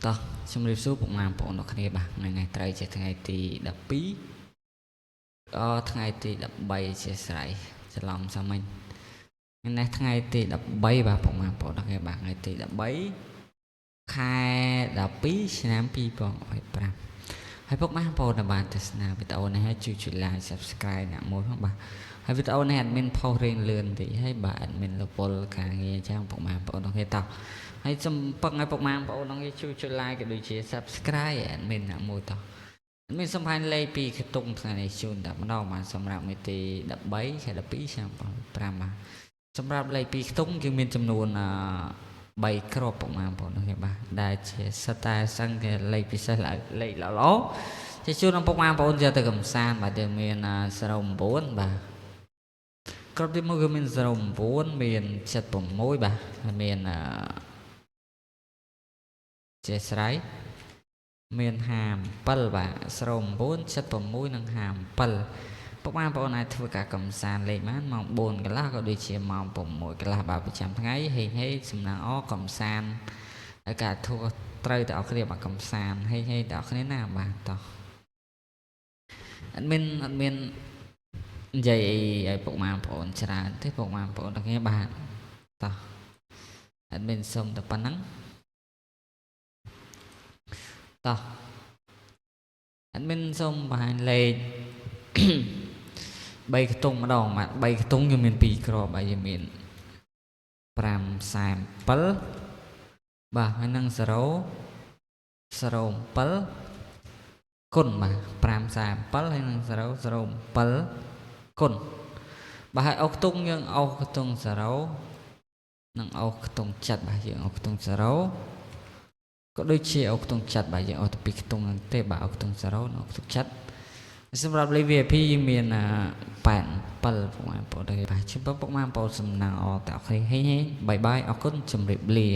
តោះជំរាបសួរពុកម៉ែបងប្អូនអ្នកគ្នាបាទថ្ងៃនេះត្រូវជាថ្ងៃទី12ថ្ងៃទី13ជាស្រ័យច្រឡំសាមិញថ្ងៃនេះថ្ងៃទី13បាទពុកម៉ែបងប្អូនអ្នកគ្នាបាទថ្ងៃទី13ខែ12ឆ្នាំ2025ហើយពុកម៉ែបងប្អូនដែលបានទស្សនាវីដេអូនេះហើយជួយ like subscribe អ្នកមួយផងបាទហើយវីដេអូនេះadmin ផុសរៀងលឿនតិចហើយបាទ admin លពលការងារអញ្ចឹងពុកម៉ែបងប្អូនអ្នកគ្នាតោះហើយសូមពឹងឲ្យពុកម៉ែបងប្អូនអ្នកគ្នាជួយ like ក៏ដូចជា subscribe admin អ្នកមួយតោះadmin សំខាន់លេខពីខ្ទង់ថ្ងៃនេះជូនតែម្ដងបាទសម្រាប់មេទី13ខែ12ឆ្នាំ2025បាទសម្រាប់លេខពីខ្ទង់គឺមានចំនួន3គ្រាប់ពុកម៉ែបងប្អូនអ្នកគ្នាបាទដែលជាសិតតែសឹងគេលេខពិសេសលេខល្អជាជួនដល់ពុកម៉ែបងប្អូនយកទៅកំសាន្តបាទដែលមាន09បាទគ្រាប់ទី1គឺមាន09មាន76បាទមានជាស្រ័យមាន57បាទ09 76និង57ពុកម៉ែបងប្អូនអាចធ្វើការកំសាន្តលេខបានម៉ោង4កន្លះក៏ដូចជាម៉ោង6កន្លះបាទប្រចាំថ្ងៃហេសំណាងអកំសាន្តហើយការធ្វើត្រូវតែអរគ្នាបាទកំសាន្តហេតែអរគ្នាណាបាទតោះអត់មាននិយាយឲ្យពុកម៉ែបងប្អូនច្រើនទេពុកម៉ែបងប្អូនទាំងគ្នាបាទតោះអត់មានសុំតែប៉ុណ្ណឹងតោះអត់មានសុំបង្ហាញលេខ3ខ្ទង់ម្ដងបាទ3ខ្ទង់គឺមាន2គ្រាប់ហើយយើងមាន547បាទហើយនឹង007គុណបាទ547ហើយនឹង007គុណបាទហើយអុកខ្ទង់យើងអុកខ្ទង់0និងអុកខ្ទង់7បាទយើងអុកខ្ទង់0ក៏ដូចជាអុកខ្ទង់7បាទយើងអុកទៅ2ខ្ទង់ហ្នឹងទេបាទអុកខ្ទង់0និងអុកខ្ទង់7សម្រាប់លេខ VIP យើងមាន87ពុកម៉ែបងប្អូនបាទជម្រាបពុកម៉ែបងប្អូនសំណាងអរតអរគ្នាហេបាយបាយអរគុណជម្រាបលា